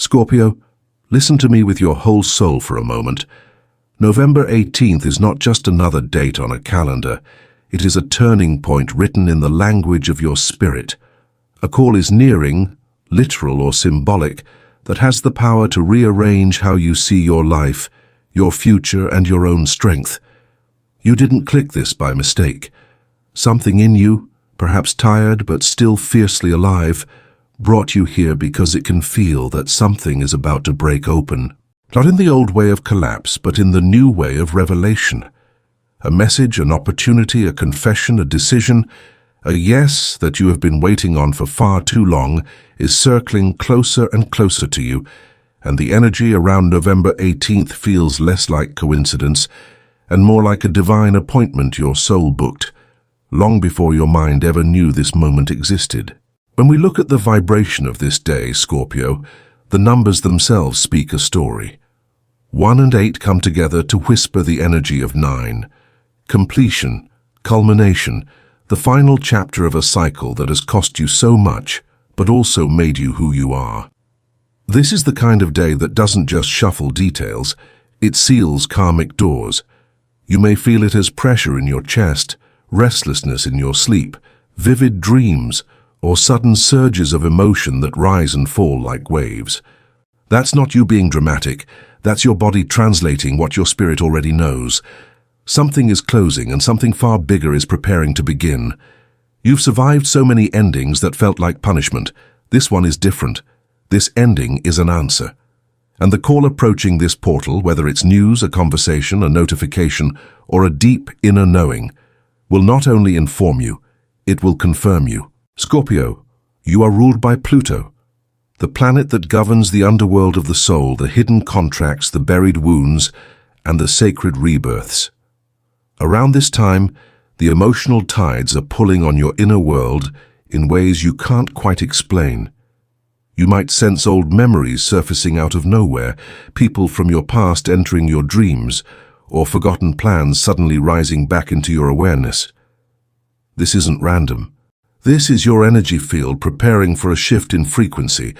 Scorpio, listen to me with your whole soul for a moment. November 18th is not just another date on a calendar. It is a turning point written in the language of your spirit. A call is nearing, literal or symbolic, that has the power to rearrange how you see your life, your future, and your own strength. You didn't click this by mistake. Something in you, perhaps tired but still fiercely alive, brought you here because it can feel that something is about to break open. Not in the old way of collapse, but in the new way of revelation. A message, an opportunity, a confession, a decision, a yes that you have been waiting on for far too long is circling closer and closer to you, and the energy around November 18th feels less like coincidence and more like a divine appointment your soul booked, long before your mind ever knew this moment existed. When we look at the vibration of this day, Scorpio, the numbers themselves speak a story. 1 and 8 come together to whisper the energy of 9. Completion, culmination, the final chapter of a cycle that has cost you so much, but also made you who you are. This is the kind of day that doesn't just shuffle details, it seals karmic doors. You may feel it as pressure in your chest, restlessness in your sleep, vivid dreams, or sudden surges of emotion that rise and fall like waves. That's not you being dramatic, that's your body translating what your spirit already knows. Something is closing and something far bigger is preparing to begin. You've survived so many endings that felt like punishment. This one is different. This ending is an answer. And the call approaching this portal, whether it's news, a conversation, a notification, or a deep inner knowing, will not only inform you, it will confirm you. Scorpio, you are ruled by Pluto, the planet that governs the underworld of the soul, the hidden contracts, the buried wounds, and the sacred rebirths. Around this time, the emotional tides are pulling on your inner world in ways you can't quite explain. You might sense old memories surfacing out of nowhere, people from your past entering your dreams, or forgotten plans suddenly rising back into your awareness. This isn't random. This is your energy field preparing for a shift in frequency,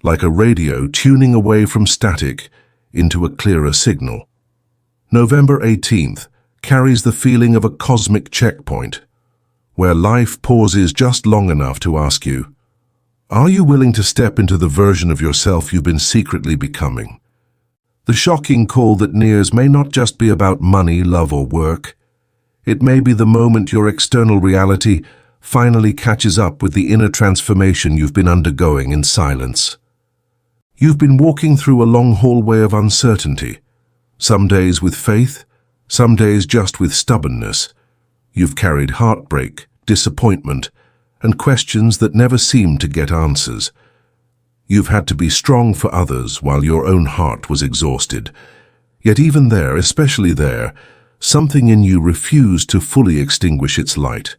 like a radio tuning away from static into a clearer signal. November 18th carries the feeling of a cosmic checkpoint, where life pauses just long enough to ask you, are you willing to step into the version of yourself you've been secretly becoming? The shocking call that nears may not just be about money, love, or work. It may be the moment your external reality finally catches up with the inner transformation you've been undergoing in silence. You've been walking through a long hallway of uncertainty, some days with faith, some days just with stubbornness. You've carried heartbreak, disappointment, and questions that never seemed to get answers. You've had to be strong for others while your own heart was exhausted. Yet even there, especially there, something in you refused to fully extinguish its light.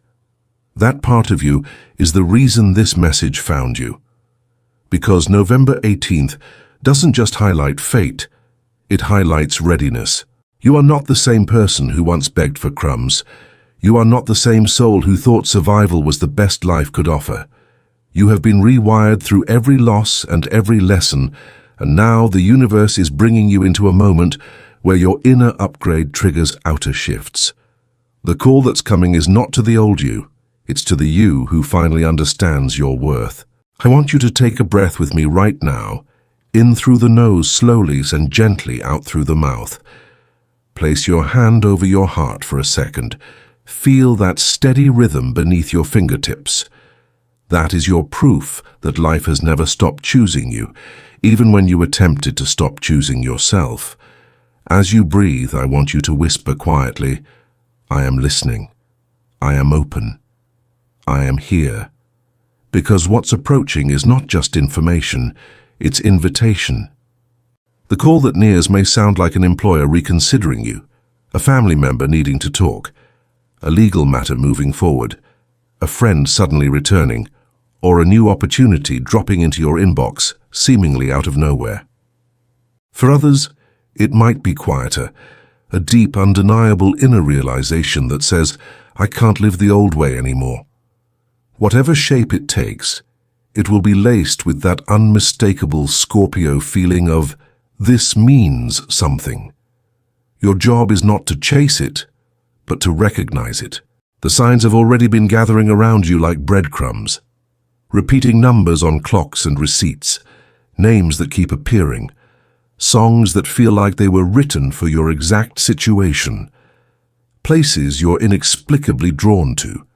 That part of you is the reason this message found you. Because November 18th doesn't just highlight fate, it highlights readiness. You are not the same person who once begged for crumbs. You are not the same soul who thought survival was the best life could offer. You have been rewired through every loss and every lesson, and now the universe is bringing you into a moment where your inner upgrade triggers outer shifts. The call that's coming is not to the old you. It's to the you who finally understands your worth. I want you to take a breath with me right now, in through the nose slowly and gently out through the mouth. Place your hand over your heart for a second. Feel that steady rhythm beneath your fingertips. That is your proof that life has never stopped choosing you, even when you attempted to stop choosing yourself. As you breathe, I want you to whisper quietly, I am listening. I am open. I am here. Because what's approaching is not just information, it's invitation. The call that nears may sound like an employer reconsidering you, a family member needing to talk, a legal matter moving forward, a friend suddenly returning, or a new opportunity dropping into your inbox, seemingly out of nowhere. For others, it might be quieter, a deep, undeniable inner realization that says, I can't live the old way anymore. Whatever shape it takes, It will be laced with that unmistakable Scorpio feeling of, this means something. Your job is not to chase it, but to recognize it. The signs have already been gathering around you like breadcrumbs. Repeating numbers on clocks and receipts, names that keep appearing, songs that feel like they were written for your exact situation, places you're inexplicably drawn to,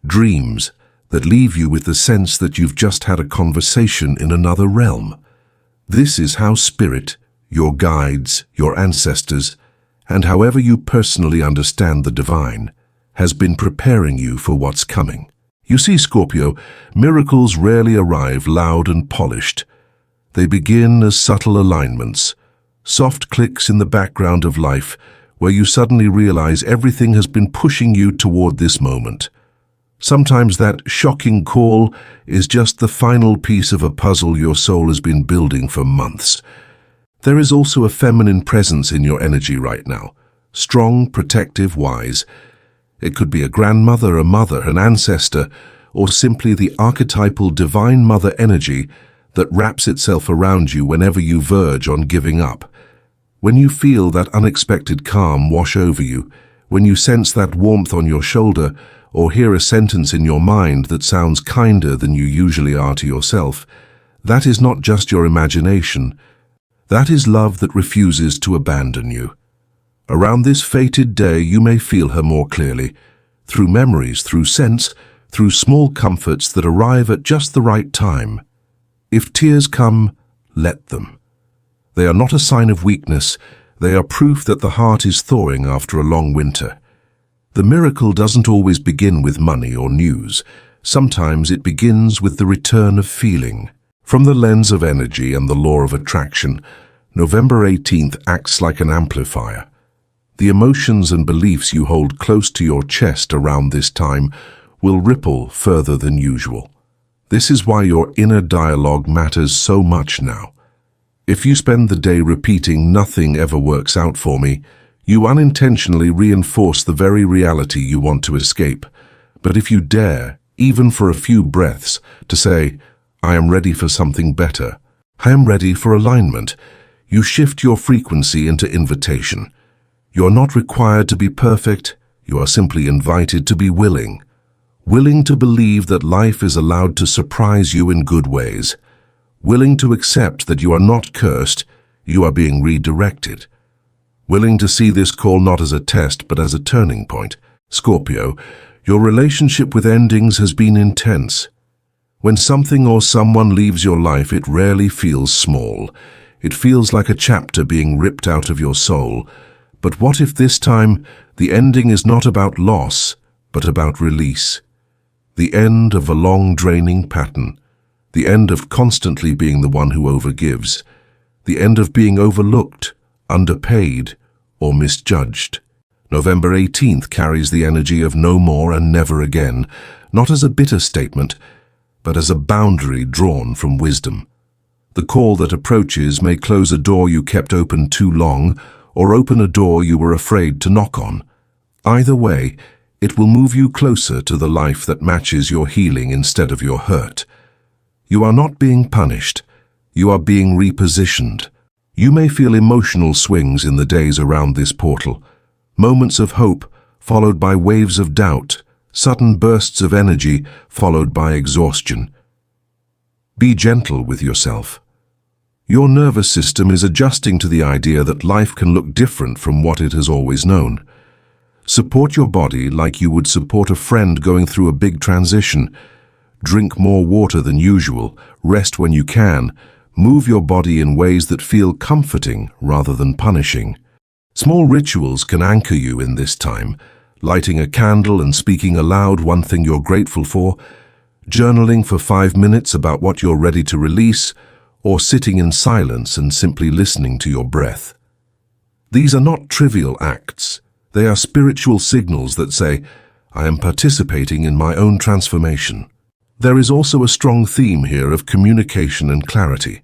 dreams that leave you with the sense that you've just had a conversation in another realm. This is how spirit, your guides, your ancestors, and however you personally understand the divine, has been preparing you for what's coming. You see, Scorpio, miracles rarely arrive loud and polished. They begin as subtle alignments, soft clicks in the background of life, where you suddenly realize everything has been pushing you toward this moment. Sometimes that shocking call is just the final piece of a puzzle your soul has been building for months. There is also a feminine presence in your energy right now, strong, protective, wise. It could be a grandmother, a mother, an ancestor, or simply the archetypal divine mother energy that wraps itself around you whenever you verge on giving up. When you feel that unexpected calm wash over you, when you sense that warmth on your shoulder, or hear a sentence in your mind that sounds kinder than you usually are to yourself, that is not just your imagination. That is love that refuses to abandon you. Around this fated day, you may feel her more clearly, through memories, through sense, through small comforts that arrive at just the right time. If tears come, let them. They are not a sign of weakness. They are proof that the heart is thawing after a long winter. The miracle doesn't always begin with money or news. Sometimes it begins with the return of feeling. From the lens of energy and the law of attraction, November 18th acts like an amplifier. The emotions and beliefs you hold close to your chest around this time will ripple further than usual. This is why your inner dialogue matters so much now. If you spend the day repeating "nothing ever works out for me," you unintentionally reinforce the very reality you want to escape. But if you dare, even for a few breaths, to say, "I am ready for something better. I am ready for alignment," you shift your frequency into invitation. You are not required to be perfect. You are simply invited to be willing. Willing to believe that life is allowed to surprise you in good ways. Willing to accept that you are not cursed, you are being redirected. Willing to see this call not as a test, but as a turning point. Scorpio, your relationship with endings has been intense. When something or someone leaves your life, it rarely feels small. It feels like a chapter being ripped out of your soul. But what if this time the ending is not about loss, but about release? The end of a long, draining pattern. The end of constantly being the one who overgives. The end of being overlooked, underpaid, or misjudged. November 18th carries the energy of no more and never again, not as a bitter statement, but as a boundary drawn from wisdom. The call that approaches may close a door you kept open too long, or open a door you were afraid to knock on. Either way, it will move you closer to the life that matches your healing instead of your hurt. You are not being punished. You are being repositioned. You may feel emotional swings in the days around this portal, moments of hope followed by waves of doubt, sudden bursts of energy followed by exhaustion. Be gentle with yourself. Your nervous system is adjusting to the idea that life can look different from what it has always known. Support your body like you would support a friend going through a big transition. Drink more water than usual, rest when you can, move your body in ways that feel comforting rather than punishing. Small rituals can anchor you in this time, lighting a candle and speaking aloud one thing you're grateful for, journaling for 5 minutes about what you're ready to release, or sitting in silence and simply listening to your breath. These are not trivial acts. They are spiritual signals that say, "I am participating in my own transformation." There is also a strong theme here of communication and clarity.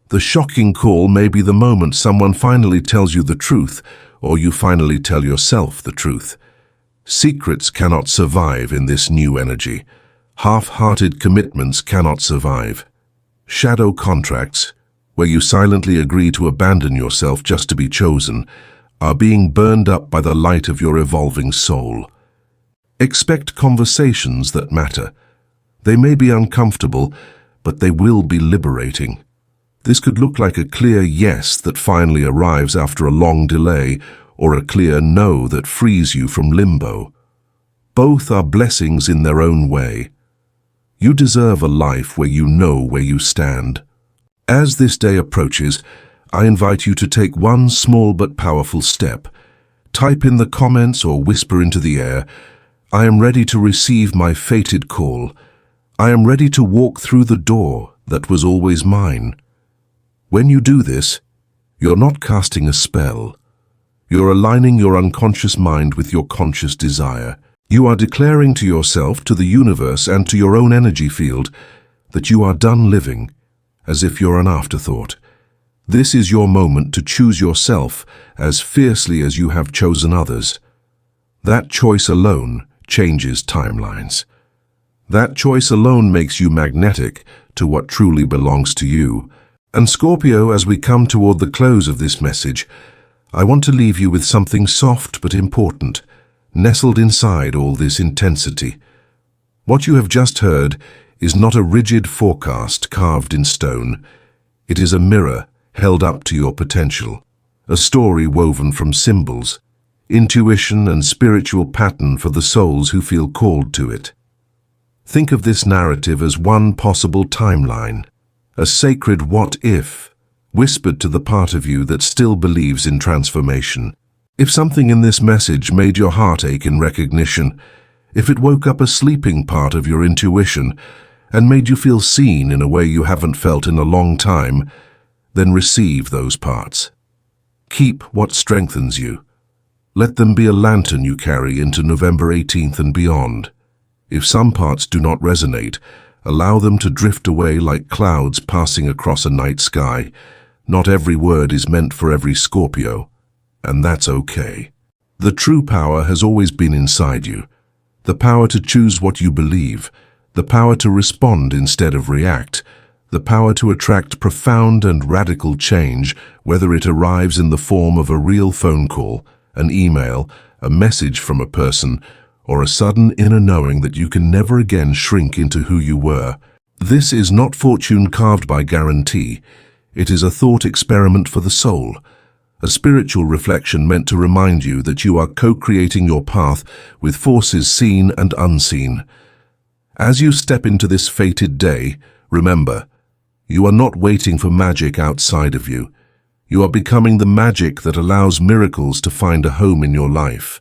The shocking call may be the moment someone finally tells you the truth, or you finally tell yourself the truth. Secrets cannot survive in this new energy. Half-hearted commitments cannot survive. Shadow contracts, where you silently agree to abandon yourself just to be chosen, are being burned up by the light of your evolving soul. Expect conversations that matter. They may be uncomfortable, but they will be liberating. This could look like a clear yes that finally arrives after a long delay, or a clear no that frees you from limbo. Both are blessings in their own way. You deserve a life where you know where you stand. As this day approaches, I invite you to take one small but powerful step. Type in the comments or whisper into the air, "I am ready to receive my fated call. I am ready to walk through the door that was always mine." When you do this, you're not casting a spell. You're aligning your unconscious mind with your conscious desire. You are declaring to yourself, to the universe, and to your own energy field that you are done living as if you're an afterthought. This is your moment to choose yourself as fiercely as you have chosen others. That choice alone changes timelines. That choice alone makes you magnetic to what truly belongs to you. And Scorpio, as we come toward the close of this message, I want to leave you with something soft but important, nestled inside all this intensity. What you have just heard is not a rigid forecast carved in stone. It is a mirror held up to your potential, a story woven from symbols, intuition and spiritual pattern for the souls who feel called to it. Think of this narrative as one possible timeline, a sacred what-if, whispered to the part of you that still believes in transformation. If something in this message made your heart ache in recognition, if it woke up a sleeping part of your intuition and made you feel seen in a way you haven't felt in a long time, then receive those parts. Keep what strengthens you. Let them be a lantern you carry into November 18th and beyond. If some parts do not resonate, allow them to drift away like clouds passing across a night sky. Not every word is meant for every Scorpio, and that's okay. The true power has always been inside you. The power to choose what you believe, the power to respond instead of react, the power to attract profound and radical change, whether it arrives in the form of a real phone call, an email, a message from a person, or a sudden inner knowing that you can never again shrink into who you were. This is not fortune carved by guarantee. It is a thought experiment for the soul, a spiritual reflection meant to remind you that you are co-creating your path with forces seen and unseen. As you step into this fated day, remember, you are not waiting for magic outside of you. You are becoming the magic that allows miracles to find a home in your life.